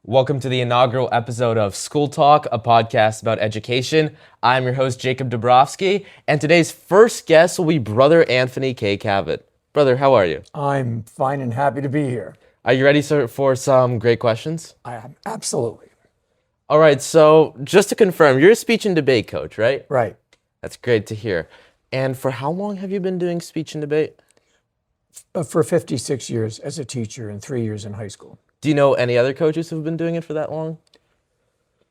Welcome to the inaugural episode of Skooltalk, a podcast about education. I'm your host, Jacob Dabrowski, and today's first guest will be Brother Anthony K. Cavet. Brother, how are you? I'm fine and happy to be here. Are you ready, sir, for some great questions? I am, absolutely. All right, so just to confirm, you're a speech and debate coach, right? Right. That's great to hear. And for how long have you been doing speech and debate? For 56 years as a teacher and 3 years in high school. Do you know any other coaches who've been doing it for that long?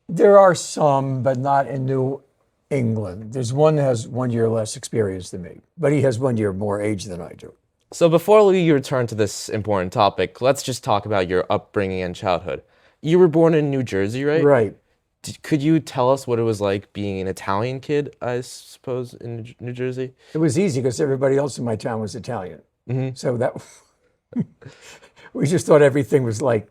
There are some, but not in New England. There's one that has 1 year less experience than me, but he has 1 year more age than I do. So before we return to this important topic, let's just talk about your upbringing and childhood. You were born in New Jersey, right? Right. Could you tell us what it was like being an Italian kid, I suppose, in New Jersey? It was easy because everybody else in my town was Italian. So that we just thought everything was like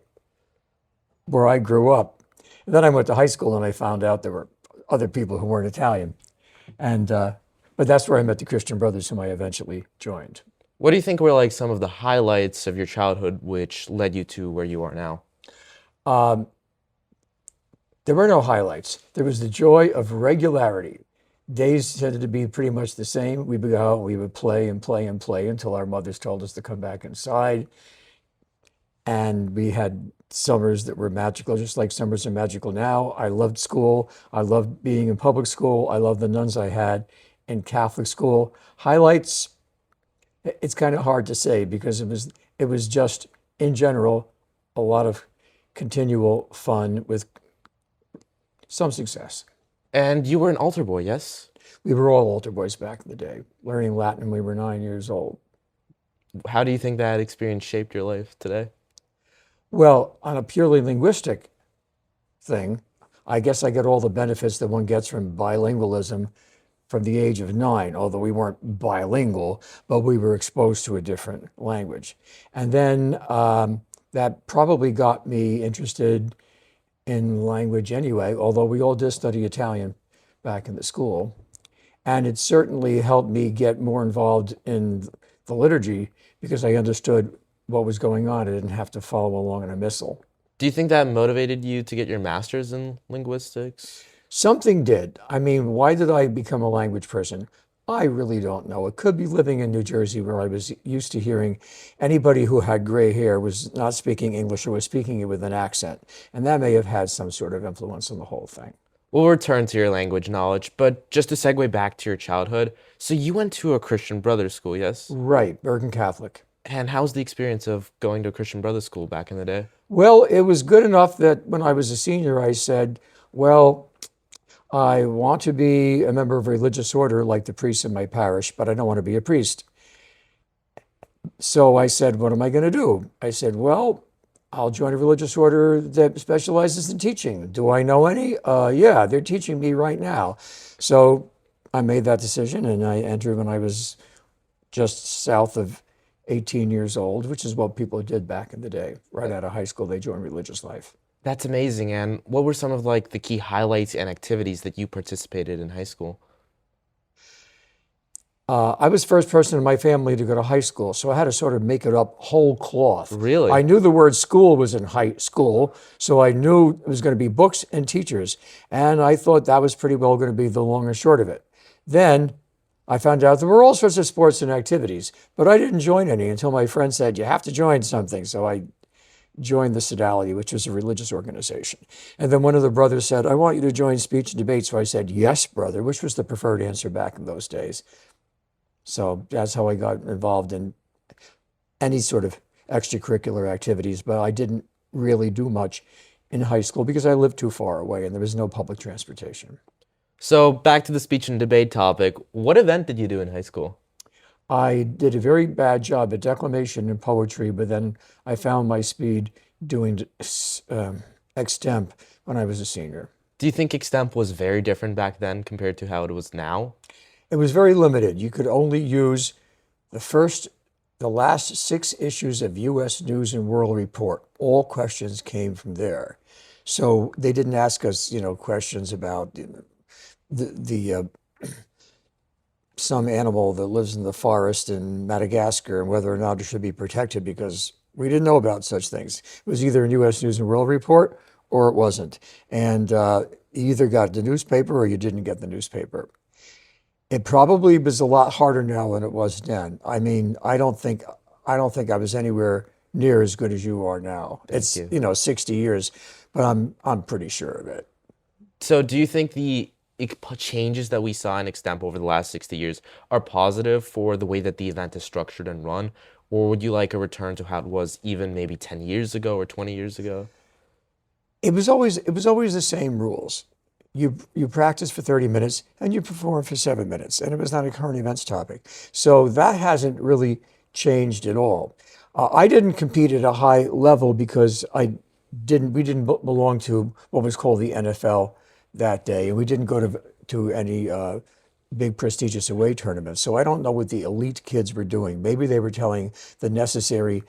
where I grew up. And then I went to high school and I found out there were other people who weren't Italian. And but that's where I met the Christian Brothers, whom I eventually joined. What do you think were like some of the highlights of your childhood which led you to where you are now? There were no highlights. There was the joy of regularity. Days tended to be pretty much the same. We would go out, we would play and play and play until our mothers told us to come back inside. And we had summers that were magical, just like summers are magical now. I loved school. I loved being in public school. I loved the nuns I had in Catholic school. Highlights, it's kind of hard to say because it was just, in general, a lot of continual fun with some success. And you were an altar boy, yes? We were all altar boys back in the day, learning Latin when we were 9 years old. How do you think that experience shaped your life today? Well, on a purely linguistic thing, I guess I get all the benefits that one gets from bilingualism from the age of 9, although we weren't bilingual, but we were exposed to a different language. And then that probably got me interested in language anyway, although we all did study Italian back in the school. And it certainly helped me get more involved in the liturgy because I understood what was going on. I didn't have to follow along in a missal. Do you think that motivated you to get your master's in linguistics? Something did. I mean, why did I become a language person? I really don't know. It could be living in New Jersey where I was used to hearing anybody who had gray hair was not speaking English or was speaking it with an accent. And that may have had some sort of influence on the whole thing. We'll return to your language knowledge, but just to segue back to your childhood, so you went to a Christian Brothers school, yes? Right, Bergen Catholic. And how's the experience of going to a Christian Brothers school back in the day? Well, it was good enough that when I was a senior, I said, well, I want to be a member of a religious order like the priests in my parish, but I don't want to be a priest. So I said, what am I going to do? I said, well, I'll join a religious order that specializes in teaching. Do I know any? Yeah, they're teaching me right now. So I made that decision and I entered when I was just south of 18 years old, which is what people did back in the day. Right out of high school, they joined religious life. That's amazing. And what were some of like the key highlights and activities that you participated in high school? I was the first person in my family to go to high school, so I had to sort of make it up whole cloth. Really? I knew the word school was in high school, so I knew it was going to be books and teachers, and I thought that was pretty well going to be the long and short of it. Then I found out there were all sorts of sports and activities, but I didn't join any until my friend said, you have to join something, so I joined the Sodality, which was a religious organization. And then one of the brothers said, I want you to join speech and debate. So I said, yes, brother, which was the preferred answer back in those days. So that's how I got involved in any sort of extracurricular activities, but I didn't really do much in high school because I lived too far away and there was no public transportation. So back to the speech and debate topic, what event did you do in high school? I did a very bad job at declamation and poetry, but then I found my speed doing extemp when I was a senior. Do you think extemp was very different back then compared to how it was now? It was very limited. You could only use the last 6 issues of U.S. News and World Report. All questions came from there. So they didn't ask us, questions about some animal that lives in the forest in Madagascar and whether or not it should be protected because we didn't know about such things. It was either in U.S. News and World Report or it wasn't. And you either got the newspaper or you didn't get the newspaper. It probably was a lot harder now than it was then. I mean, I don't think I was anywhere near as good as you are now. Thank It's, you. 60 years, but I'm pretty sure of it. So, do you think the changes that we saw in Extemp over the last 60 years are positive for the way that the event is structured and run? Or would you like a return to how it was even maybe 10 years ago or 20 years ago? It was always the same rules. You practice for 30 minutes and you perform for 7 minutes, and it was not a current events topic. So that hasn't really changed at all. I didn't compete at a high level because we didn't belong to what was called the NFL that day, and we didn't go to any big prestigious away tournaments. So I don't know what the elite kids were doing. Maybe they were telling the necessary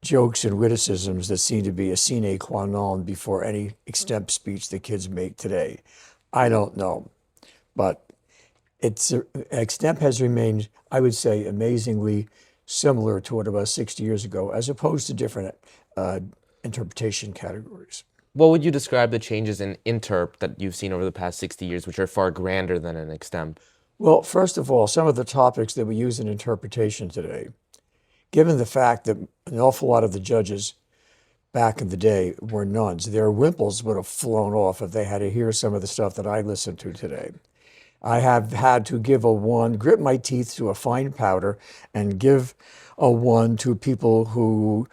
jokes and witticisms that seem to be a sine qua non before any extemp speech the kids make today. I don't know, but extemp has remained, I would say, amazingly similar to what it was 60 years ago, as opposed to different uh, interpretation categories. What would you describe the changes in interp that you've seen over the past 60 years, which are far grander than an Extemp? Well, first of all, some of the topics that we use in interpretation today, given the fact that an awful lot of the judges back in the day were nuns, their wimples would have flown off if they had to hear some of the stuff that I listen to today. I have had to give a one, grit my teeth to a fine powder, and give a one to people who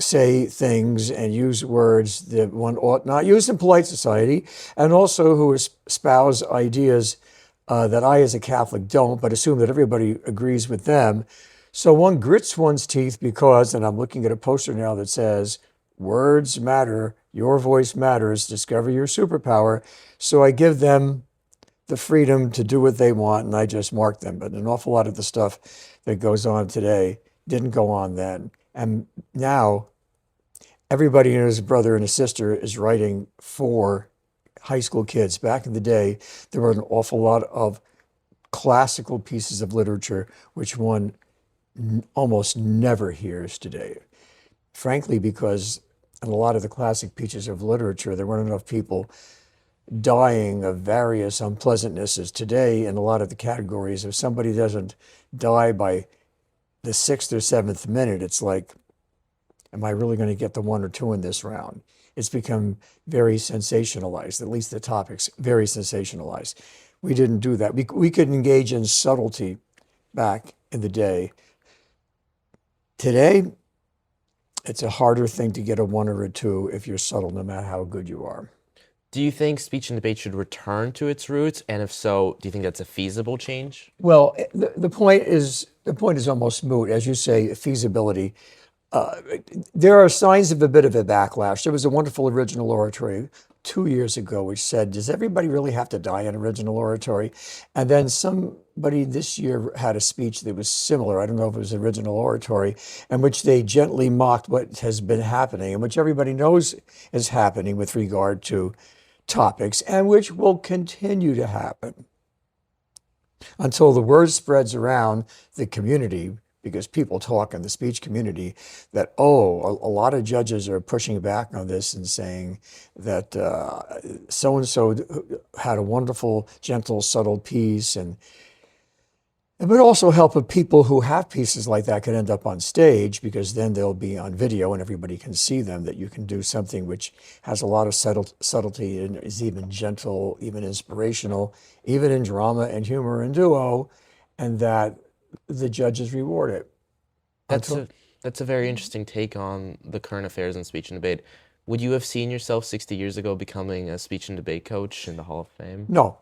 say things and use words that one ought not use in polite society, and also who espouse ideas that I, as a Catholic, don't, but assume that everybody agrees with them. So one grits one's teeth because, and I'm looking at a poster now that says, words matter, your voice matters, discover your superpower. So I give them the freedom to do what they want, and I just mark them. But an awful lot of the stuff that goes on today didn't go on then. And now everybody and his brother and his sister is writing for high school kids. Back in the day, there were an awful lot of classical pieces of literature, which one almost never hears today. Frankly, because in a lot of the classic pieces of literature, there weren't enough people dying of various unpleasantnesses. Today, in a lot of the categories, if somebody doesn't die by the sixth or seventh minute, it's like, am I really going to get the one or two in this round? It's become very sensationalized, at least the topics, very sensationalized. We didn't do that. We could engage in subtlety back in the day. Today, it's a harder thing to get a one or a two if you're subtle, no matter how good you are. Do you think speech and debate should return to its roots? And if so, do you think that's a feasible change? Well, the point is almost moot, as you say, feasibility. There are signs of a bit of a backlash. There was a wonderful original oratory 2 years ago which said, "Does everybody really have to die in original oratory?" And then somebody this year had a speech that was similar. I don't know if it was original oratory, in which they gently mocked what has been happening, and which everybody knows is happening with regard to topics, and which will continue to happen until the word spreads around the community, because people talk in the speech community that, a lot of judges are pushing back on this and saying that so and so had a wonderful, gentle, subtle piece, and it would also help if people who have pieces like that could end up on stage, because then they'll be on video and everybody can see them, that you can do something which has a lot of subtlety and is even gentle, even inspirational, even in drama and humor and duo, and that the judges reward it. That's Until, a that's a very interesting take on the current affairs in speech and debate. Would you have seen yourself 60 years ago becoming a speech and debate coach in the Hall of Fame? no,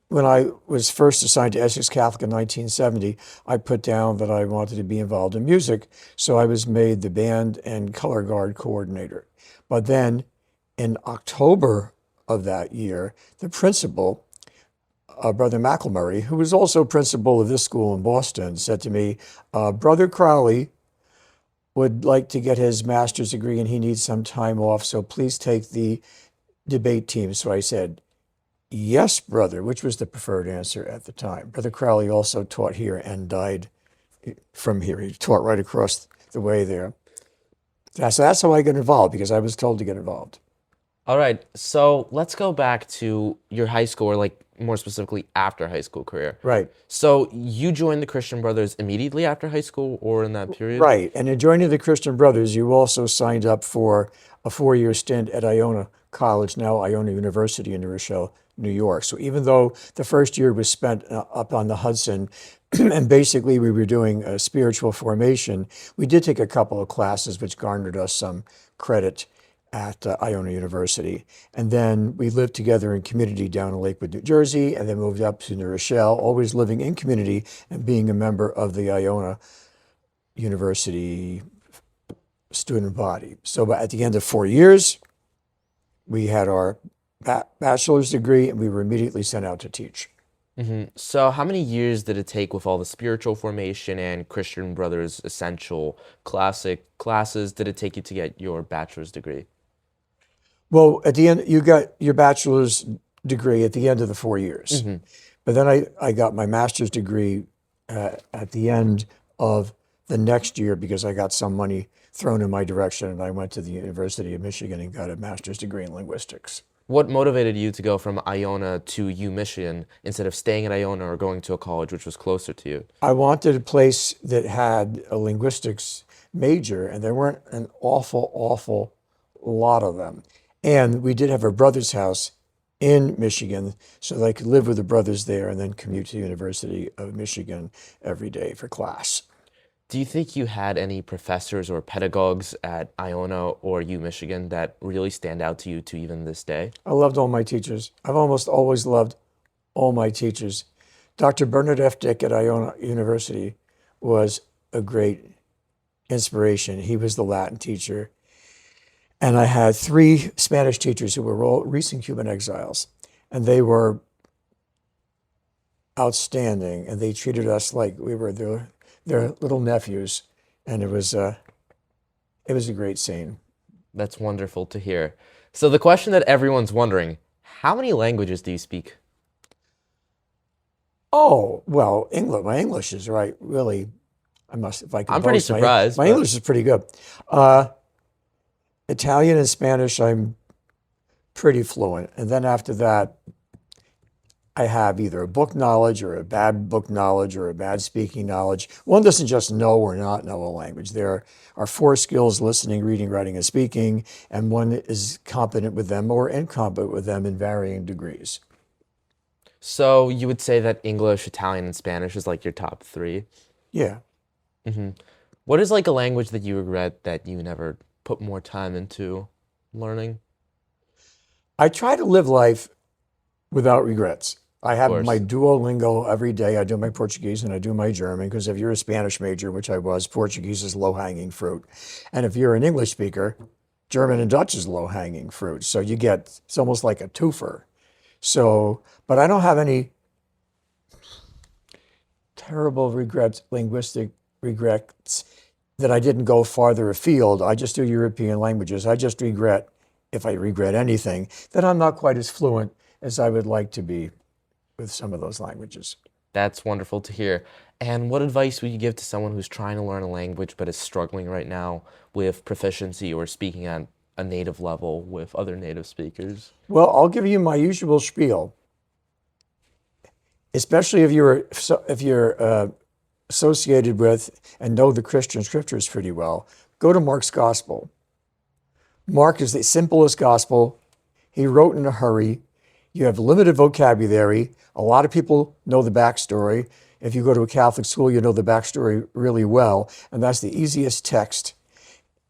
when I was first assigned to Essex Catholic in 1970, I put down that I wanted to be involved in music, so I was made the band and color guard coordinator. But then in October of that year, the principal, Brother McElmurray, who was also principal of this school in Boston, said to me, Brother Crowley would like to get his master's degree and he needs some time off, so please take the debate team. So I said, yes, brother, which was the preferred answer at the time. Brother Crowley also taught here and died from here. He taught right across the way there. So that's how I got involved because I was told to get involved. All right, so let's go back to your high school, or like more specifically after high school career. Right. So you joined the Christian Brothers immediately after high school or in that period? Right. And in joining the Christian Brothers, you also signed up for a 4 year stint at Iona College, now Iona University in New Rochelle, New York. So even though the first year was spent up on the Hudson, and basically we were doing spiritual formation, we did take a couple of classes which garnered us some credit at Iona University. And then we lived together in community down in Lakewood, New Jersey, and then moved up to New Rochelle, always living in community and being a member of the Iona University student body. So at the end of 4 years, we had our bachelor's degree and we were immediately sent out to teach. So how many years did it take with all the spiritual formation and Christian Brothers essential classic classes did it take you to get your bachelor's degree? Well, at the end, you got your bachelor's degree at the end of the 4 years. But then I got my master's degree at the end of the next year because I got some money thrown in my direction and I went to the University of Michigan and got a master's degree in linguistics. What motivated you to go from Iona to U Michigan instead of staying at Iona or going to a college which was closer to you? I wanted a place that had a linguistics major, and there weren't an awful lot of them. And we did have a brother's house in Michigan, so that I could live with the brothers there and then commute to the University of Michigan every day for class. Do you think you had any professors or pedagogues at Iona or U Michigan that really stand out to you to even this day? I loved all my teachers. I've almost always loved all my teachers. Dr. Bernard F. Dick at Iona University was a great inspiration. He was the Latin teacher. And I had three Spanish teachers who were all recent Cuban exiles. And they were outstanding. And they treated us like we were their little nephews. And it was a great scene. That's wonderful to hear. So the question that everyone's wondering, how many languages do you speak? Oh, well, English. My English is right, really. I must, if I can I'm pretty boast, surprised, my but English is pretty good. Uh, Italian and Spanish, I'm pretty fluent. And then after that, I have either a book knowledge or a bad book knowledge or a bad speaking knowledge. One doesn't just know or not know a language. There are four skills: listening, reading, writing, and speaking, and one is competent with them or incompetent with them in varying degrees. so you would say that English, Italian, and Spanish is like your top three? Yeah. What is like a language that you regret that you never put more time into learning? I try to live life without regrets. I Of have my course. Duolingo every day. I do my Portuguese and I do my German because if you're a Spanish major, which I was, Portuguese is low-hanging fruit. And if you're an English speaker, German and Dutch is low-hanging fruit. So you get, it's almost like a twofer. So, but I don't have any terrible regrets, linguistic regrets that I didn't go farther afield. I just do European languages. I just regret, if I regret anything, that I'm not quite as fluent as I would like to be with some of those languages. That's wonderful to hear. And what advice would you give to someone who's trying to learn a language but is struggling right now with proficiency or speaking at a native level with other native speakers? Well, I'll give you my usual spiel, especially if you're associated with and know the Christian scriptures pretty well. Go to Mark's gospel. Mark is the simplest gospel. He wrote in a hurry. You have limited vocabulary. A lot of people know the backstory. If you go to a Catholic school, you know the backstory really well. And that's the easiest text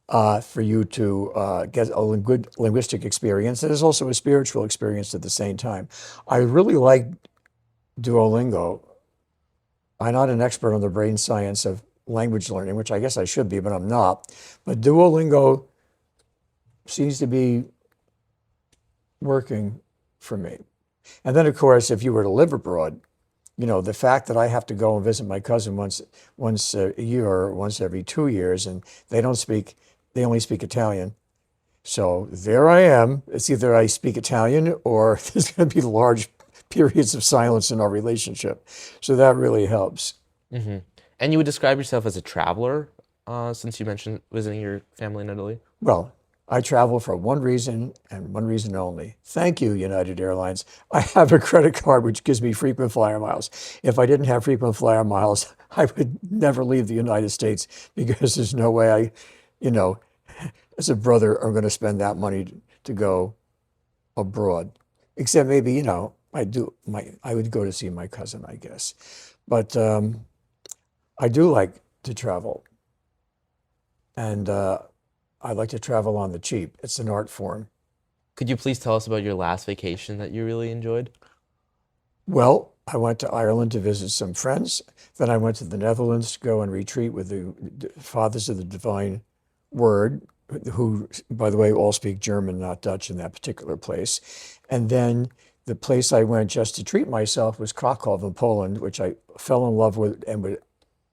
for you to get a good linguistic experience. And it's also a spiritual experience at the same time. I really like Duolingo. I'm not an expert on the brain science of language learning, which I guess I should be, but I'm not. But Duolingo seems to be working for me. And then, of course, if you were to live abroad, you know, the fact that I have to go and visit my cousin once a year or once every 2 years, and they only speak Italian. So there I am. It's either I speak Italian or there's going to be large periods of silence in our relationship. So that really helps. And you would describe yourself as a traveler? since you mentioned visiting your family in Italy? Well, I travel for one reason and one reason only. Thank you, United Airlines. I have a credit card which gives me frequent flyer miles. If I didn't have frequent flyer miles, I would never leave the United States because there's no way you know, as a brother, I'm going to spend that money to go abroad. Except maybe, I would go to see my cousin, I guess. But I do like to travel, and I like to travel on the cheap. It's an art form. Could you please tell us about your last vacation that you really enjoyed? Well, I went to Ireland to visit some friends. Then I went to the Netherlands to go and retreat with the Fathers of the Divine Word, who, by the way, all speak German, not Dutch in that particular place. And then the place I went just to treat myself was Krakow in Poland, which I fell in love with and would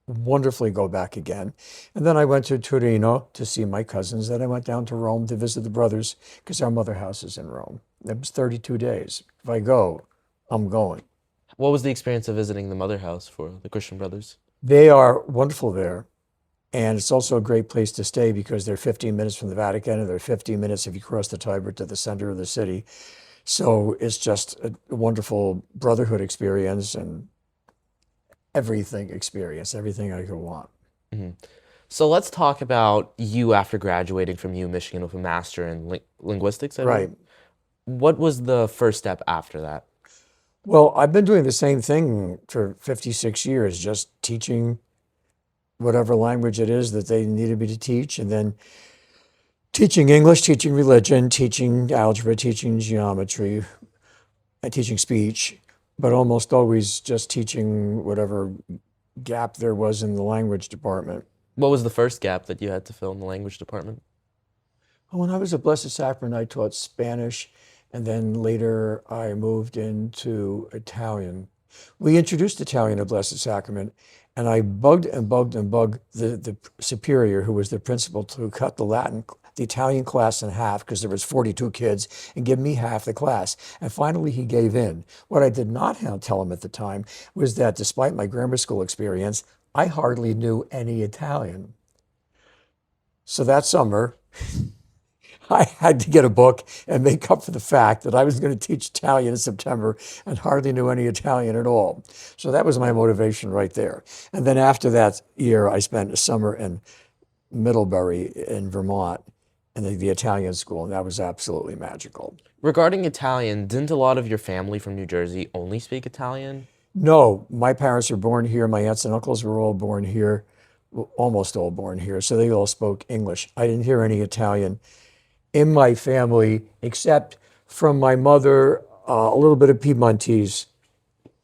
wonderfully go back again. And then I went to Torino to see my cousins. Then I went down to Rome to visit the brothers because our mother house is in Rome. It was 32 days. If I go, I'm going. What was the experience of visiting the mother house for the Christian brothers? They are wonderful there. And it's also a great place to stay because they're 15 minutes from the Vatican and they're 15 minutes if you cross the Tiber to the center of the city. So it's just a wonderful brotherhood experience and everything I could want. hmm So let's talk about you after graduating from U Michigan with a master in linguistics, I believe. Right. What was the first step after that? Well, I've been doing the same thing for 56 years, just teaching whatever language it is that they needed me to teach, and then teaching English, teaching religion, teaching algebra, teaching geometry, and teaching speech, but almost always just teaching whatever gap there was in the language department. What was the first gap that you had to fill in the language department? When I was at Blessed Sacrament, I taught Spanish, and then later I moved into Italian. We introduced Italian at Blessed Sacrament, and I bugged and bugged and bugged the superior, who was the principal, to cut the Italian class in half because there was 42 kids, and give me half the class. And finally, he gave in. What I did not tell him at the time was that despite my grammar school experience, I hardly knew any Italian. So that summer, I had to get a book and make up for the fact that I was going to teach Italian in September and hardly knew any Italian at all. So that was my motivation right there. And then after that year, I spent a summer in Middlebury in Vermont in the Italian school, and that was absolutely magical. Regarding Italian, didn't a lot of your family from New Jersey only speak Italian? No, my parents were born here. My aunts and uncles were all born here, well, almost all born here. So they all spoke English. I didn't hear any Italian in my family, except from my mother, a little bit of Piedmontese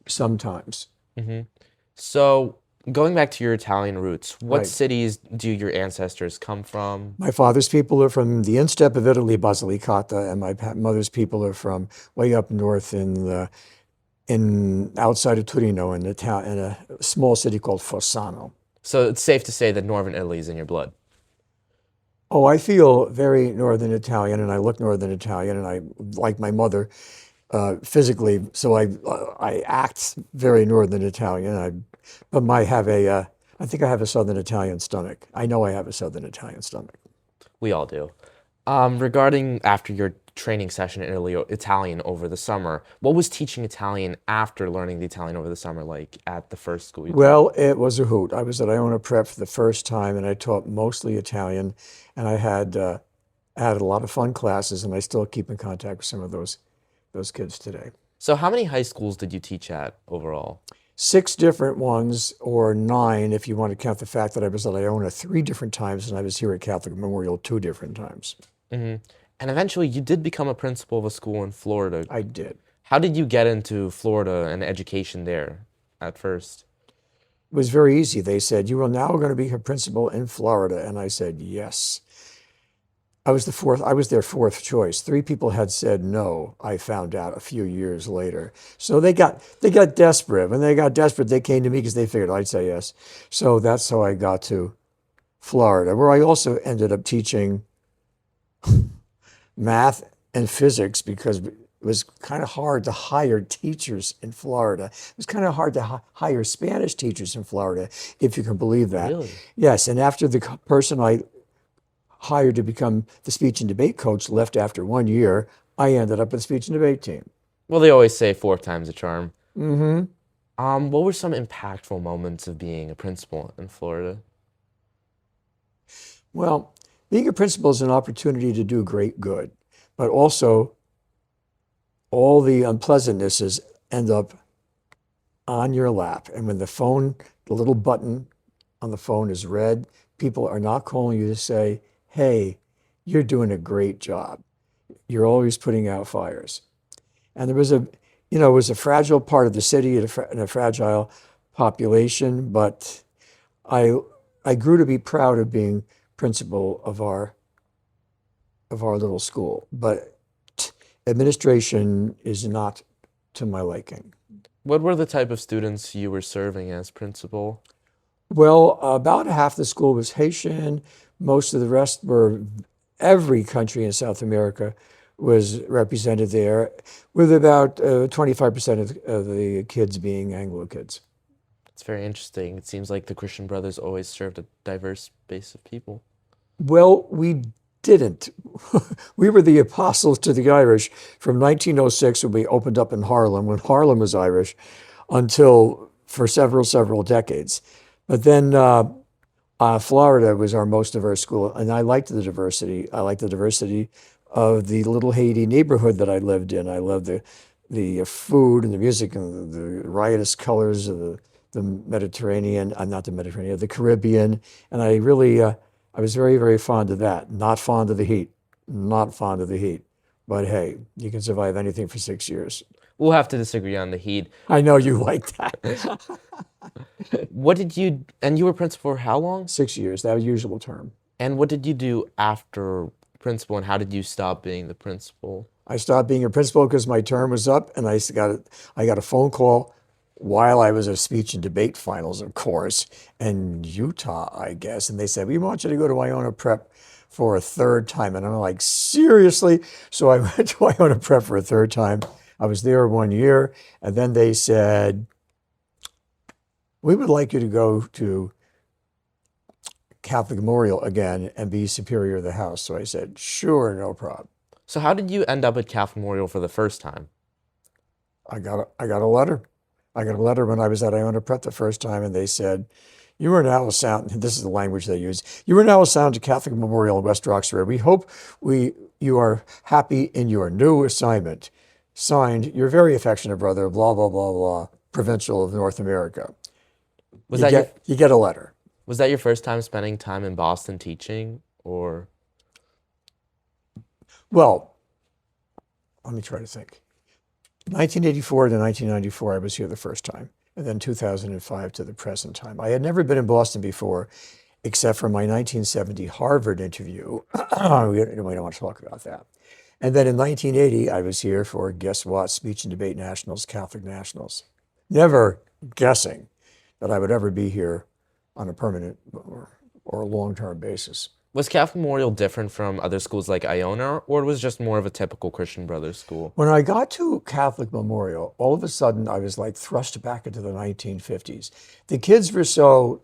sometimes. hmm So going back to your Italian roots, what Right. cities do your ancestors come from? My father's people are from the instep of Italy, Basilicata, and my mother's people are from way up north in outside of Torino in the town in a small city called Fossano. So it's safe to say that Northern Italy is in your blood. Oh, I feel very Northern Italian, and I look Northern Italian, and I like my mother physically, so I act very Northern Italian. But I think I have a Southern Italian stomach. I know I have a Southern Italian stomach. We all do. Regarding after your training session in Italy, Italian over the summer, what was teaching Italian after learning the Italian over the summer like at the first school you taught? Well, it was a hoot. I was at Iona Prep for the first time, and I taught mostly Italian, and I had a lot of fun classes, and I still keep in contact with some of those kids today. So how many high schools did you teach at overall? 6 different ones, or 9 if you want to count the fact that I was at Iona 3 different times, and I was here at Catholic Memorial 2 different times. hmm And eventually you did become a principal of a school in Florida. I did. How did you get into Florida and education there at first? It was very easy. They said, "You are now going to be a principal in Florida." And I said, "Yes." I was their fourth choice. 3 people had said no, I found out a few years later. So they got desperate. When they got desperate, they came to me because they figured I'd say yes. So that's how I got to Florida, where I also ended up teaching math and physics because It was kind of hard to hire teachers in Florida. It was kind of hard to hire Spanish teachers in Florida, if you can believe that. Really? Yes, and after the person I hired to become the speech and debate coach left after 1 year, I ended up with the speech and debate team. Well, they always say fourth time's a charm. Hmm. What were some impactful moments of being a principal in Florida? Well, being a principal is an opportunity to do great good, but also all the unpleasantnesses end up on your lap. And when the little button on the phone is red, people are not calling you to say, hey, you're doing a great job. You're always putting out fires. And it was a fragile part of the city and a fragile population, but I, I grew to be proud of being principal of our little school. But administration is not to my liking. What were the type of students you were serving as principal? Well, about half the school was Haitian. Most of the rest were every country in South America was represented there, with about 25% of the kids being Anglo kids. It's very interesting. It seems like the Christian Brothers always served a diverse base of people. Well, we didn't. We were the apostles to the Irish from 1906 when we opened up in Harlem, when Harlem was Irish, until for several decades. But then Florida was our most diverse school, and I liked the diversity. I liked the diversity of the little Haiti neighborhood that I lived in. I loved the food and the music and the riotous colors of the Mediterranean, not the Mediterranean, the Caribbean, and I was very fond of that. Not fond of the heat, not fond of the heat. But hey, you can survive anything for 6 years. We'll have to disagree on the heat. I know you like that. What did you, and you were principal for how long? 6 years, that was usual term. And what did you do after principal, and how did you stop being the principal? I stopped being a principal because my term was up, and I got a phone call while I was at speech and debate finals, of course, in Utah, I guess. And they said, we want you to go to Iona Prep for a third time. And I'm like, seriously? So I went to Iona Prep for a third time. I was there 1 year. And then they said, we would like you to go to Catholic Memorial again and be superior of the house. So I said, sure, no problem. So how did you end up at Catholic Memorial for the first time? I got a letter. I got a letter when I was at Iona Prep the first time, and they said, you are now assigned, this is the language they use, you are now assigned to Catholic Memorial in West Roxbury. We hope you are happy in your new assignment. Signed, your very affectionate brother, blah, blah, blah, blah, Provincial of North America. Was that your You get a letter. was that your first time spending time in Boston teaching, or Well, let me try to think. 1984 to 1994, I was here the first time, and then 2005 to the present time. I had never been in Boston before, except for my 1970 Harvard interview. We don't want to talk about that. And then in 1980, I was here for, guess what, Speech and Debate Nationals, Catholic Nationals. Never guessing that I would ever be here on a permanent or a long-term basis. was Catholic Memorial different from other schools like Iona, or was it just more of a typical Christian Brothers school? When I got to Catholic Memorial, all of a sudden I was like thrust back into the 1950s. The kids were so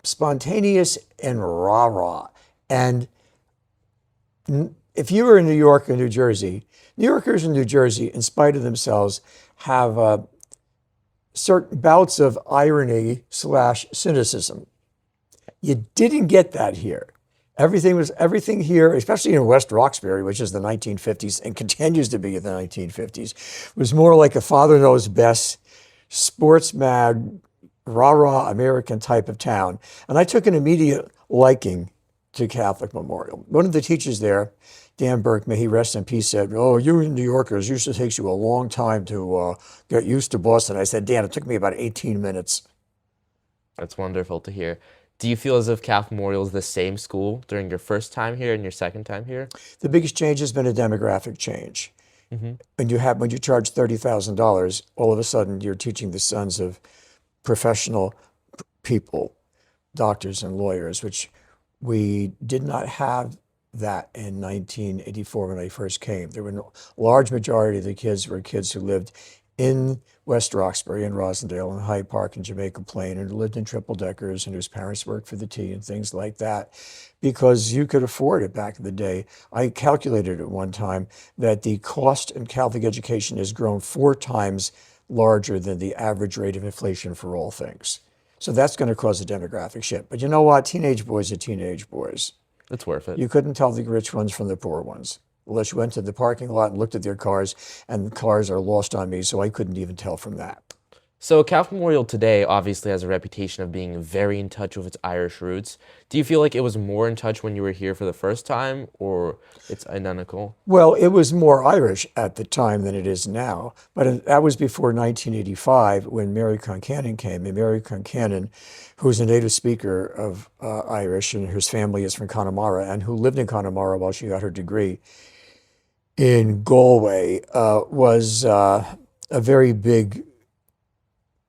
spontaneous and rah-rah. And if you were in New York or New Jersey, New Yorkers in New Jersey, in spite of themselves, have certain bouts of irony / cynicism. You didn't get that here. Everything here, especially in West Roxbury, which is the 1950s and continues to be in the 1950s, was more like a father knows best, sports mad, rah-rah American type of town. And I took an immediate liking to Catholic Memorial. One of the teachers there, Dan Burke, may he rest in peace, said, oh, you New Yorkers, it takes you a long time to get used to Boston. I said, Dan, it took me about 18 minutes. That's wonderful to hear. Do you feel as if Catholic Memorial is the same school during your first time here and your second time here? The biggest change has been a demographic change. When you charge $30,000, all of a sudden you're teaching the sons of professional people, doctors and lawyers, which we did not have that in 1984 when I first came. There were a large majority of the kids were kids who lived in West Roxbury and Rosendale and Hyde Park and Jamaica Plain and who lived in triple deckers and whose parents worked for the tea and things like that because you could afford it back in the day. I calculated at one time that the cost in Catholic education has grown 4 times larger than the average rate of inflation for all things. So that's going to cause a demographic shift. But you know what? Teenage boys are teenage boys. It's worth it. You couldn't tell the rich ones from the poor ones unless you went to the parking lot and looked at their cars, and the cars are lost on me, so I couldn't even tell from that. So Catholic Memorial today obviously has a reputation of being very in touch with its Irish roots. Do you feel like it was more in touch when you were here for the first time, or it's identical? Well, it was more Irish at the time than it is now, but that was before 1985 when Mary Concannon came. And Mary Concannon, who's a native speaker of Irish, and whose family is from Connemara, and who lived in Connemara while she got her degree in Galway, was a very big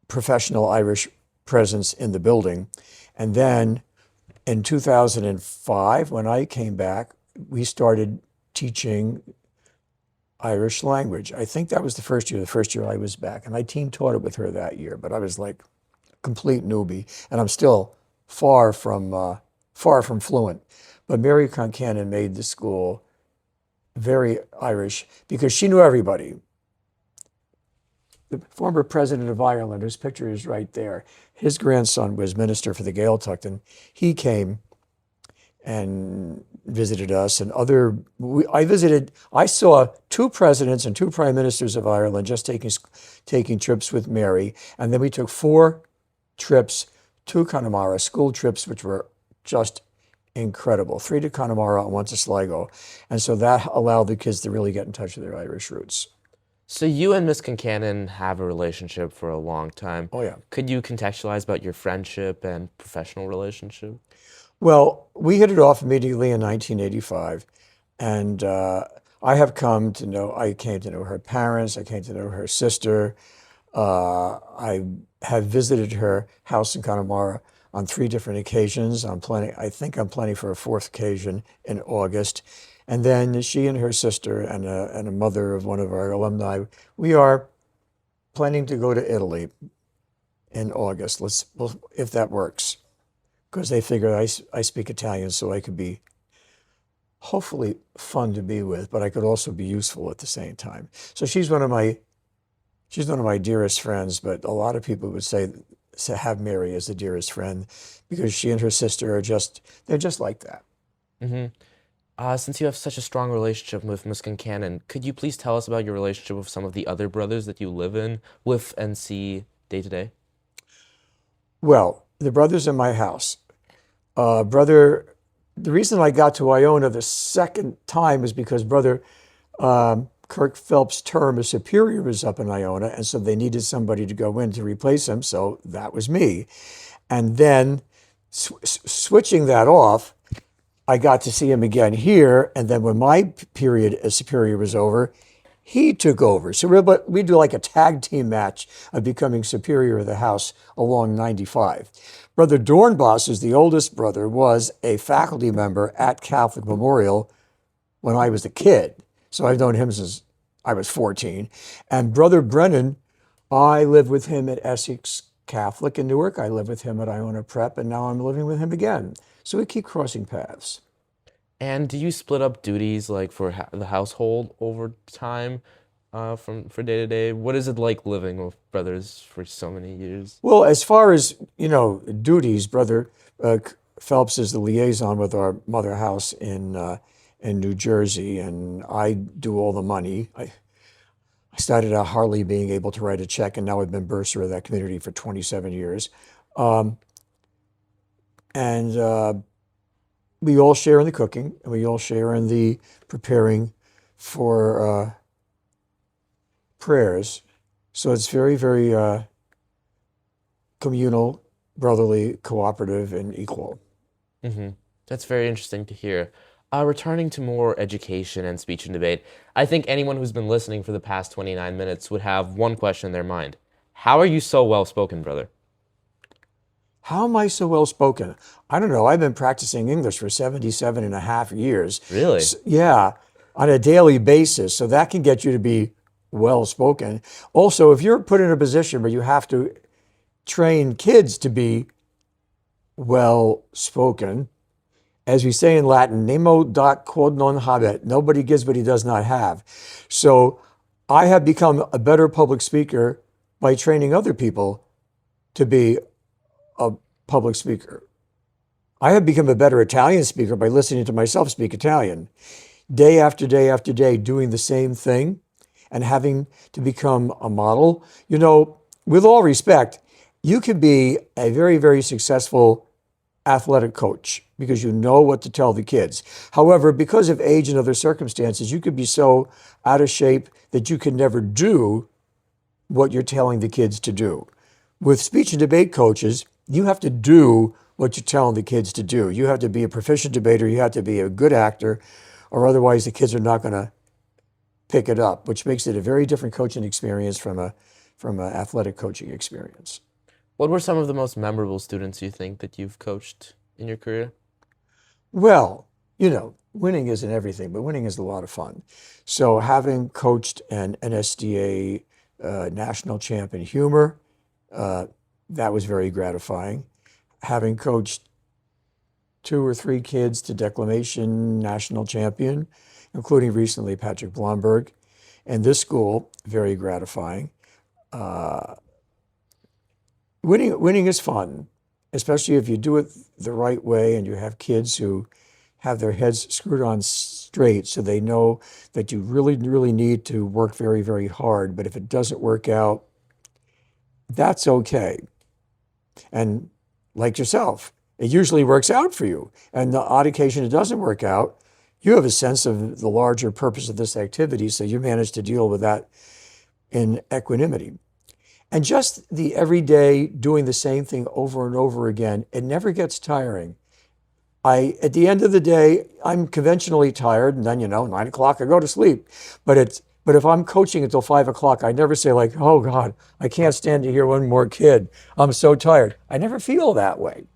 professional Irish presence in the building. And then in 2005, when I came back, we started teaching Irish language. I think that was the first year I was back. And I team taught it with her that year, but I was like a complete newbie. And I'm still far from fluent. But Mary Concannon made the school very Irish because she knew everybody. The former president of Ireland, whose picture is right there, his grandson was minister for the Gaeltacht, and he came and visited us. And I saw 2 presidents and 2 prime ministers of Ireland just taking trips with Mary, and then we took 4 trips to Connemara, school trips, which were just incredible. 3 to Connemara and 1 to Sligo, and so that allowed the kids to really get in touch with their Irish roots. So you and Miss Concannon have a relationship for a long time. Oh yeah. Could you contextualize about your friendship and professional relationship? Well, we hit it off immediately in 1985, and I came to know her parents, I came to know her sister. I have visited her house in Connemara on 3 different occasions. I think I'm planning for a 4th occasion in August. And then she and her sister and a mother of one of our alumni, we are planning to go to Italy in August. If that works, because they figure I speak Italian, so I could be hopefully fun to be with, but I could also be useful at the same time. So she's one of my dearest friends, but a lot of people would say have Mary as the dearest friend because she and her sister they're just like that. hmm Since you have such a strong relationship with Miss Concannon, could you please tell us about your relationship with some of the other brothers that you live with and see day to day? Well, the brothers in my house. The reason I got to Iona the second time is because brother Kirk Phelps' term as superior was up in Iona, and so they needed somebody to go in to replace him, so that was me. And then switching that off, I got to see him again here, and then when my period as superior was over, he took over. So we do like a tag team match of becoming superior of the house along 95. Brother Dornbos, who's the oldest brother, was a faculty member at Catholic Memorial when I was a kid. So I've known him since I was 14. And Brother Brennan, I lived with him at Essex Catholic in Newark. I lived with him at Iona Prep, and now I'm living with him again. So we keep crossing paths. And do you split up duties like for the household over time, for day to day? What is it like living with brothers for so many years? Well, as far as, duties, Brother Phelps is the liaison with our mother house in New Jersey, and I do all the money. I started out hardly being able to write a check, and now I've been bursar of that community for 27 years. And we all share in the cooking, and we all share in the preparing for prayers. So it's very, very communal, brotherly, cooperative, and equal. hmm That's very interesting to hear. Returning to more education and speech and debate, I think anyone who's been listening for the past 29 minutes would have one question in their mind. How are you so well spoken, brother? How am I so well spoken? I don't know. I've been practicing English for 77 and a half years. Really? Yeah, on a daily basis. So that can get you to be well spoken. Also, if you're put in a position where you have to train kids to be well spoken, as we say in Latin, nemo dat quod non habet. Nobody gives what he does not have. So I have become a better public speaker by training other people to be a public speaker. I have become a better Italian speaker by listening to myself speak Italian. Day after day after day, doing the same thing and having to become a model. You know, with all respect, you can be a very, very successful athletic coach because you know what to tell the kids. However, because of age and other circumstances, you could be so out of shape that you can never do what you're telling the kids to do. With speech and debate coaches, you have to do what you're telling the kids to do. You have to be a proficient debater, you have to be a good actor, or otherwise the kids are not going to pick it up, which makes it a very different coaching experience from an athletic coaching experience. What were some of the most memorable students you think that you've coached in your career? Well, you know, winning isn't everything, but winning is a lot of fun. So having coached an NSDA national champ in humor, that was very gratifying. Having coached 2 or 3 kids to declamation national champion, including recently Patrick Blomberg, and this school, very gratifying. Winning is fun, especially if you do it the right way and you have kids who have their heads screwed on straight so they know that you really, really need to work very, very hard. But if it doesn't work out, that's okay. And like yourself, it usually works out for you. And the odd occasion it doesn't work out, you have a sense of the larger purpose of this activity, so you manage to deal with that in equanimity. And just the everyday doing the same thing over and over again, it never gets tiring. At the end of the day, I'm conventionally tired, and then 9 o'clock I go to sleep. But if I'm coaching until 5 o'clock, I never say like, oh God, I can't stand to hear one more kid. I'm so tired. I never feel that way.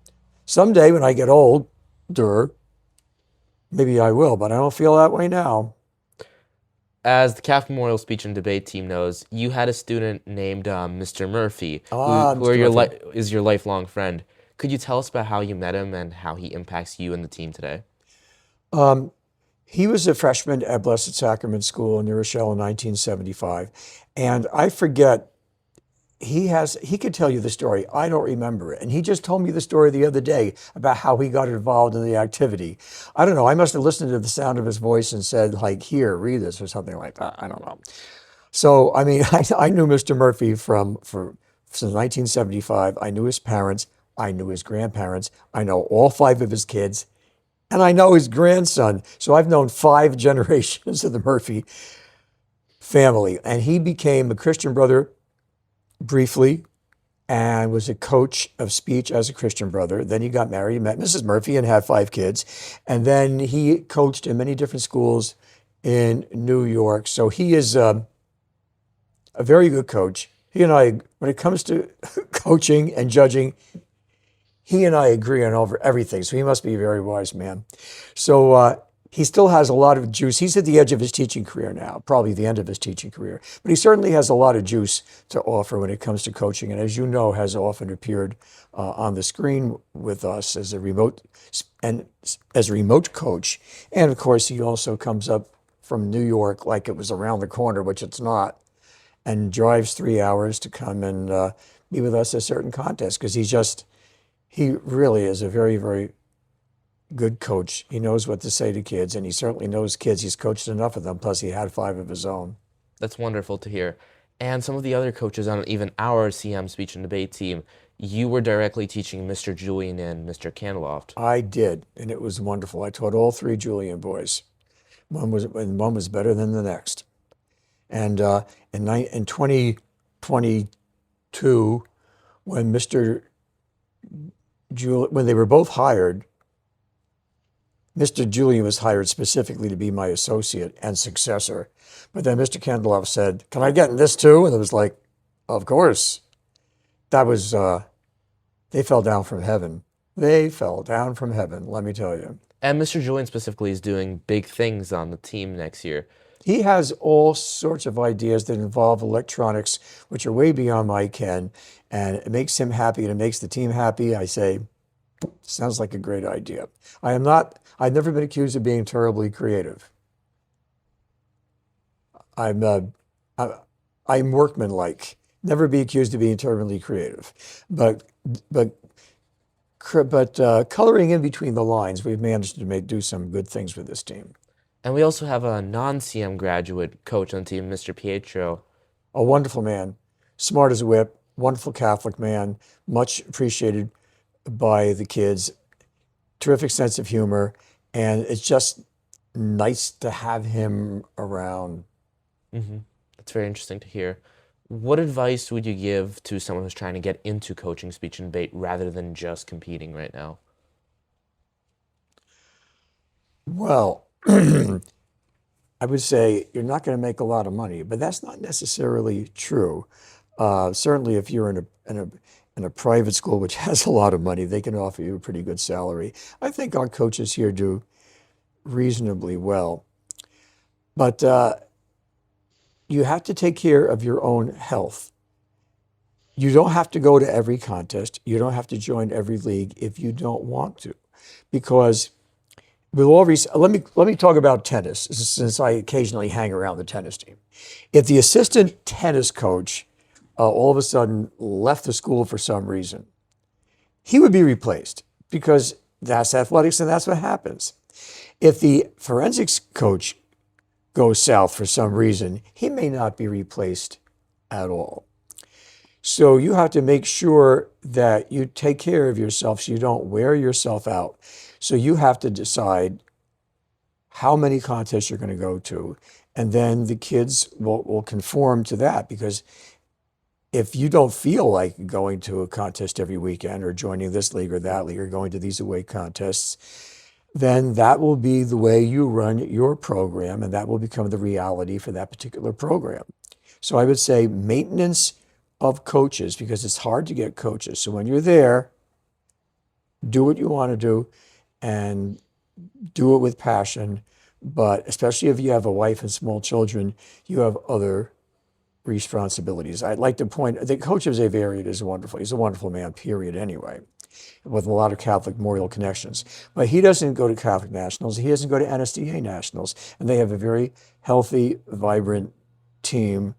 Someday when I get older, maybe I will, but I don't feel that way now. As the CAF Memorial Speech and Debate team knows, you had a student named Mr. Murphy, who Mr. Murphy. is your lifelong friend. Could you tell us about how you met him and how he impacts you and the team today? He was a freshman at Blessed Sacrament School in New Rochelle in 1975. And I forget, he could tell you the story. I don't remember it. And he just told me the story the other day about how he got involved in the activity. I don't know. I must have listened to the sound of his voice and said, like, here, read this or something like that. I don't know. So, I mean, I knew Mr. Murphy since 1975. I knew his parents. I knew his grandparents. I know all 5 of his kids. And I know his grandson. So I've known 5 generations of the Murphy family. And he became a Christian brother briefly and was a coach of speech as a Christian brother. Then he got married, met Mrs. Murphy, and had 5 kids. And then he coached in many different schools in New York. So he is a very good coach. He and I, when it comes to coaching and judging, he and I agree on over everything. So he must be a very wise man. So he still has a lot of juice. He's at the edge of his teaching career now, probably the end of his teaching career. But he certainly has a lot of juice to offer when it comes to coaching. And as you know, has often appeared on the screen with us as a remote coach. And of course, he also comes up from New York like it was around the corner, which it's not, and drives 3 hours to come and be with us at certain contests because he really is a very, very good coach. He knows what to say to kids, and he certainly knows kids. He's coached enough of them, plus he had 5 of his own. That's wonderful to hear. And some of the other coaches on even our CM Speech and Debate team, you were directly teaching Mr. Julian and Mr. Candeloft. I did, and it was wonderful. I taught all 3 Julian boys. One was better than the next. And in 2022, when when they were both hired, Mr. Julian was hired specifically to be my associate and successor. But then Mr. Candeloff said, can I get in this too? And it was like, of course. That was They fell down from heaven. They fell down from heaven, let me tell you. And Mr. Julian specifically is doing big things on the team next year. He has all sorts of ideas that involve electronics, which are way beyond my ken, and it makes him happy and it makes the team happy. I say, sounds like a great idea. I've never been accused of being terribly creative. I'm, uh, I- I'm workmanlike. Never be accused of being terribly creative. But, but, coloring in between the lines, we've managed to do some good things with this team. And we also have a non-CM graduate coach on the team, Mr. Pietro. A wonderful man, smart as a whip, wonderful Catholic man, much appreciated by the kids, terrific sense of humor, and it's just nice to have him around. That's very interesting to hear. What advice would you give to someone who's trying to get into coaching speech and debate rather than just competing right now? Well, I would say you're not going to make a lot of money, but that's not necessarily true. Certainly, if you're in a private school which has a lot of money, they can offer you a pretty good salary. I think our coaches here do reasonably well, but you have to take care of your own health. You don't have to go to every contest. You don't have to join every league if you don't want to, because with all let me talk about tennis, since I occasionally hang around the tennis team. If the assistant tennis coach all of a sudden left the school for some reason, he would be replaced because that's athletics and that's what happens. If the forensics coach goes south for some reason, he may not be replaced at all. So you have to make sure that you take care of yourself so you don't wear yourself out. So you have to decide how many contests you're going to go to, and then the kids will conform to that, because if you don't feel like going to a contest every weekend or joining this league or that league or going to these away contests, then that will be the way you run your program, and that will become the reality for that particular program. So I would say maintenance of coaches, because it's hard to get coaches. So when you're there, do what you want to do and do it with passion. But especially if you have a wife and small children, you have other responsibilities. I'd like to point, the coach of Xaverian is wonderful. He's a wonderful man, period, anyway, with a lot of Catholic memorial connections. But he doesn't go to Catholic nationals. He doesn't go to NSDA nationals. And they have a very healthy, vibrant team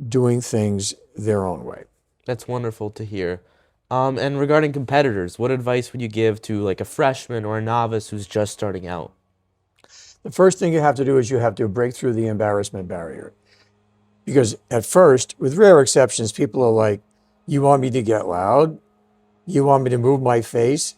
doing things their own way. That's wonderful to hear. And regarding competitors, what advice would you give to like a freshman or a novice who's just starting out? The first thing you have to do is you have to break through the embarrassment barrier. Because at first, with rare exceptions, people are like, you want me to get loud? You want me to move my face?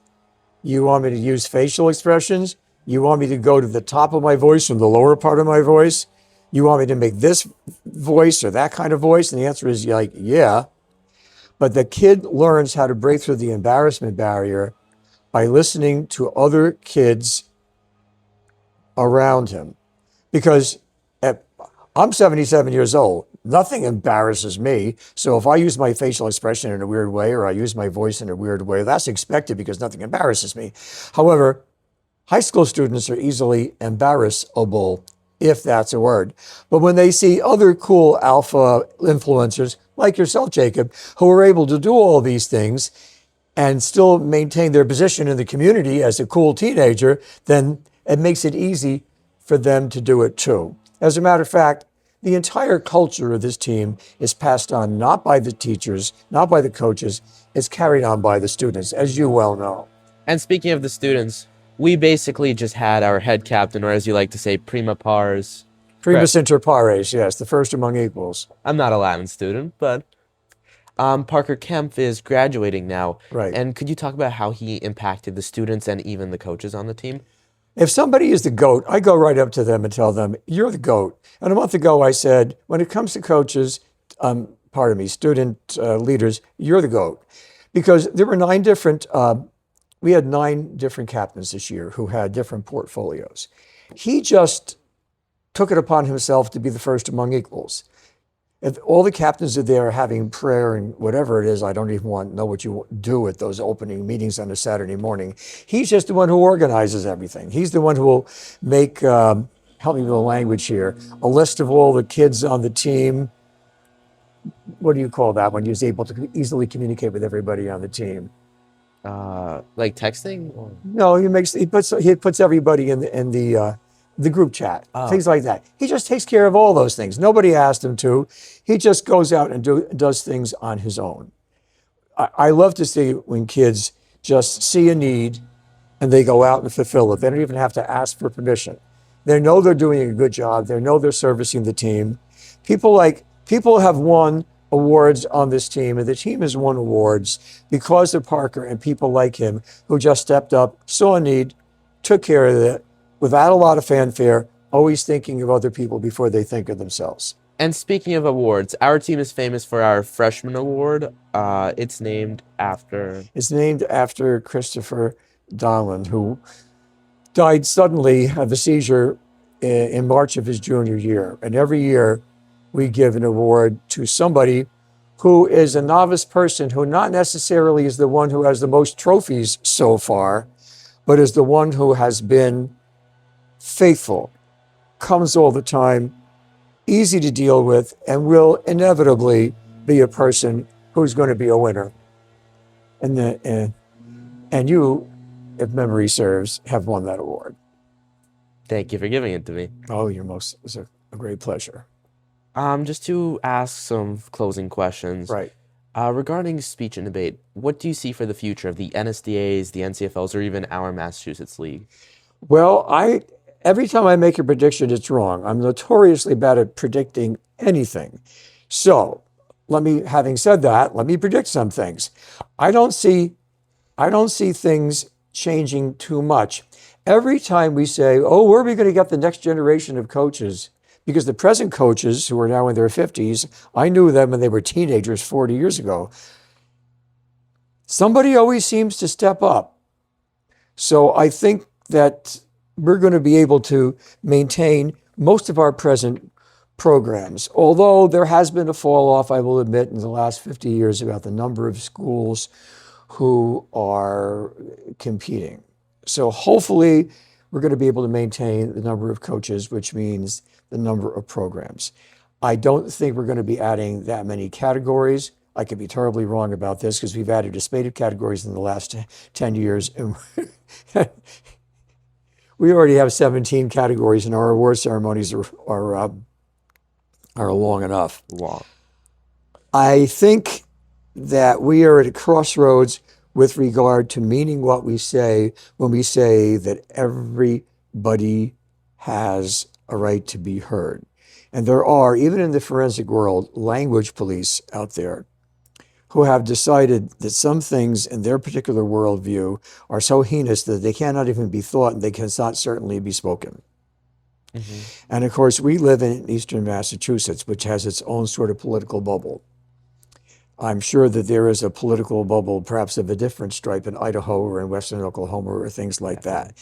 You want me to use facial expressions? You want me to go to the top of my voice from the lower part of my voice? You want me to make this voice or that kind of voice? And the answer is like, yeah. But the kid learns how to break through the embarrassment barrier by listening to other kids around him. Because I'm 77 years old. Nothing embarrasses me. So if I use my facial expression in a weird way or I use my voice in a weird way, that's expected because nothing embarrasses me. However, high school students are easily embarrassable, if that's a word. But when they see other cool alpha influencers like yourself, Jacob, who are able to do all these things and still maintain their position in the community as a cool teenager, then it makes it easy for them to do it too. As a matter of fact, the entire culture of this team is passed on not by the teachers, not by the coaches, it's carried on by the students, as you well know. And speaking of the students, we basically just had our head captain, or as you like to say, prima pars. Primus inter pares, yes, the first among equals. I'm not a Latin student, but Parker Kempf is graduating now. Right. And could you talk about how he impacted the students and even the coaches on the team? If somebody is the GOAT, I go right up to them and tell them, you're the GOAT. And a month ago, I said, when it comes to coaches, student leaders, you're the GOAT. Because there were we had 9 different captains this year who had different portfolios. He just took it upon himself to be the first among equals. if all the captains are there having prayer and whatever it is, I don't even want to know what you do at those opening meetings on a Saturday morning. He's just the one who organizes everything. He's the one who will make, help me with the language here, a list of all the kids on the team. What do you call that when you're able to easily communicate with everybody on the team? Like texting? Or... No, he puts everybody in the group chat, Oh, things like that. He just takes care of all those things. Nobody asked him to. He just goes out and does things on his own. I love to see when kids just see a need and they go out and fulfill it. They don't even have to ask for permission. They know they're doing a good job. They know they're servicing the team. People have won awards on this team, and the team has won awards because of Parker and people like him who just stepped up, saw a need, took care of it without a lot of fanfare, always thinking of other people before they think of themselves. and speaking of awards, our team is famous for our freshman award. It's named after. It's named after Christopher Donlan, who died suddenly of a seizure in March of his junior year. And every year we give an award to somebody who is a novice person who not necessarily is the one who has the most trophies so far, but is the one who has been faithful, comes all the time, easy to deal with, and will inevitably be a person who's going to be a winner. And you, if memory serves, have won that award. Thank you for giving it to me. Oh, it's a great pleasure. Just to ask some closing questions. Right. Regarding speech and debate, what do you see for the future of the NSDAs, the NCFLs, or even our Massachusetts League? Well, every time I make a prediction, it's wrong. I'm notoriously bad at predicting anything. So, having said that, let me predict some things. I don't see things changing too much. Every time we say, oh, where are we going to get the next generation of coaches? Because the present coaches, who are now in their 50s, I knew them when they were teenagers 40 years ago. Somebody always seems to step up. So I think that we're going to be able to maintain most of our present programs. Although there has been a fall off, I will admit, in the last 50 years about the number of schools who are competing. So hopefully we're going to be able to maintain the number of coaches, which means the number of programs. I don't think we're going to be adding that many categories. I could be terribly wrong about this because we've added a spate of categories in the last 10 years. And we already have 17 categories and our award ceremonies are long enough. Wow. I think that we are at a crossroads with regard to meaning what we say when we say that everybody has a right to be heard. And there are, even in the forensic world, language police out there who have decided that some things in their particular worldview are so heinous that they cannot even be thought and they cannot certainly be spoken. Mm-hmm. And of course, we live in eastern Massachusetts, which has its own sort of political bubble. I'm sure that there is a political bubble, perhaps of a different stripe in Idaho or in western Oklahoma or things like that.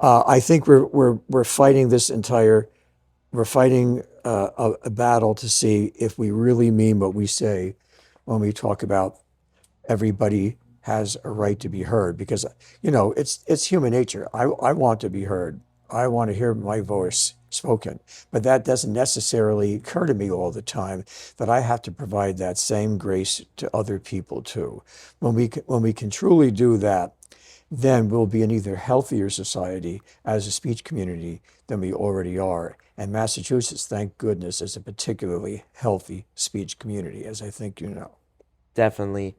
I think we're fighting a battle to see if we really mean what we say when we talk about everybody has a right to be heard, because it's human nature. I want to be heard. I want to hear my voice spoken, but that doesn't necessarily occur to me all the time that I have to provide that same grace to other people too. When we can truly do that, then we'll be an either healthier society as a speech community than we already are. And Massachusetts, thank goodness, is a particularly healthy speech community, as I think you know. Definitely.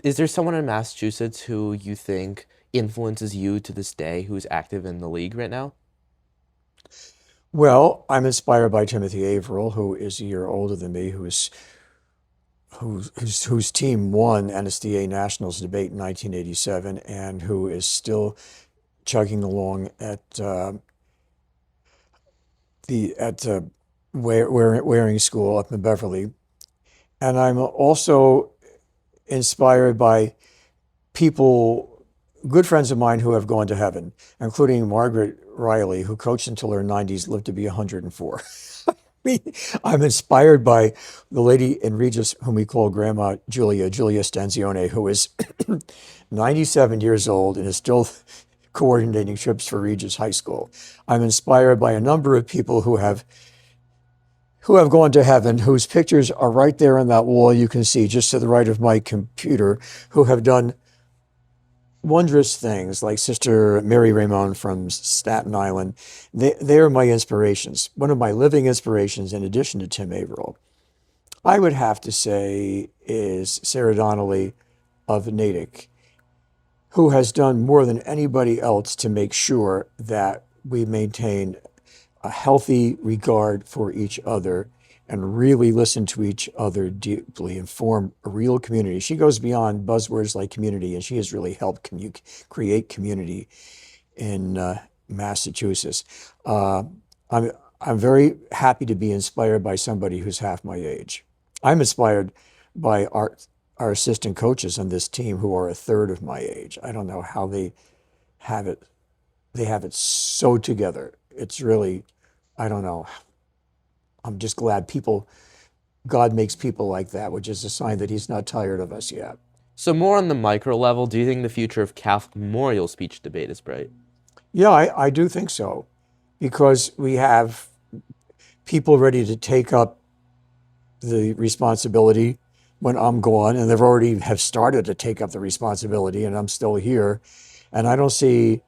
Is there someone in Massachusetts who you think influences you to this day who's active in the league right now? Well, I'm inspired by Timothy Averill, who is a year older than me, whose team won NSDA Nationals debate in 1987, and who is still chugging along at Waring School up in Beverly. And I'm also inspired by people, good friends of mine who have gone to heaven, including Margaret Riley, who coached until her 90s, lived to be 104. mean, I'm inspired by the lady in Regis, whom we call Grandma Julia Stanzione, who is 97 years old and is still coordinating trips for Regis High School. I'm inspired by a number of people who have gone to heaven, whose pictures are right there on that wall you can see just to the right of my computer, who have done wondrous things, like Sister Mary Ramon from Staten Island. They are my inspirations. One of my living inspirations, in addition to Tim Averill, I would have to say is Sarah Donnelly of Natick, who has done more than anybody else to make sure that we maintain a healthy regard for each other and really listen to each other deeply and form a real community. She goes beyond buzzwords like community, and she has really helped create community in Massachusetts. I'm I'm very happy to be inspired by somebody who's half my age. I'm inspired by our assistant coaches on this team who are a third of my age. I don't know how they have it. They have it so together. It's really, I don't know. I'm just glad God makes people like that, which is a sign that he's not tired of us yet. So more on the micro level, do you think the future of Catholic memorial speech debate is bright? Yeah, I do think so, because we have people ready to take up the responsibility when I'm gone, and they've already have started to take up the responsibility, and I'm still here, and I don't see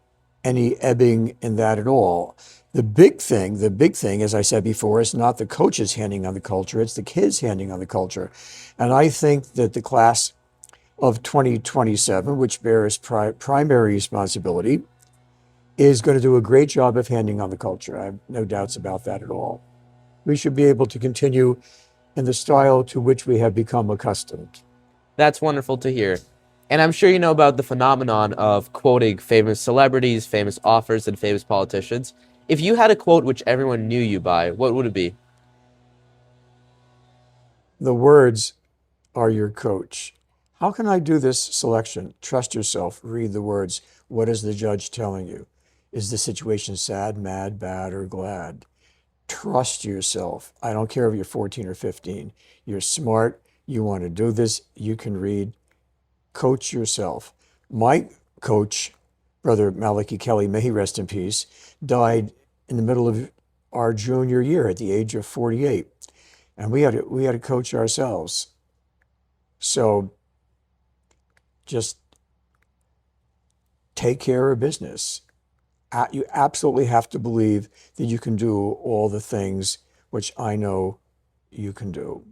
any ebbing in that at all. The big thing, as I said before, is not the coaches handing on the culture, it's the kids handing on the culture. And I think that the class of 2027, which bears primary responsibility, is going to do a great job of handing on the culture. I have no doubts about that at all. We should be able to continue in the style to which we have become accustomed. That's wonderful to hear. And I'm sure you know about the phenomenon of quoting famous celebrities, famous authors, and famous politicians. If you had a quote which everyone knew you by, what would it be? The words are your coach. How can I do this selection? Trust yourself. Read the words. What is the judge telling you? Is the situation sad, mad, bad, or glad? Trust yourself. I don't care if you're 14 or 15. You're smart. You want to do this. You can read. Coach yourself. My coach, Brother Malachi Kelly, may he rest in peace, died in the middle of our junior year at the age of 48. And we had to coach ourselves. So just take care of business. You absolutely have to believe that you can do all the things which I know you can do.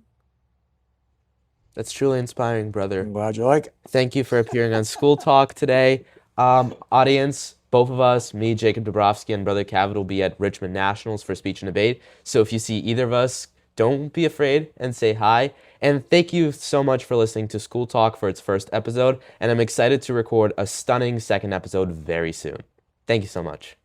That's truly inspiring, brother. I'm glad you like it. Thank you for appearing on School Talk today. Audience, both of us, me, Jacob Dabrowski, and Brother Cavet will be at Richmond Nationals for speech and debate. So if you see either of us, don't be afraid and say hi. And thank you so much for listening to School Talk for its first episode. And I'm excited to record a stunning second episode very soon. Thank you so much.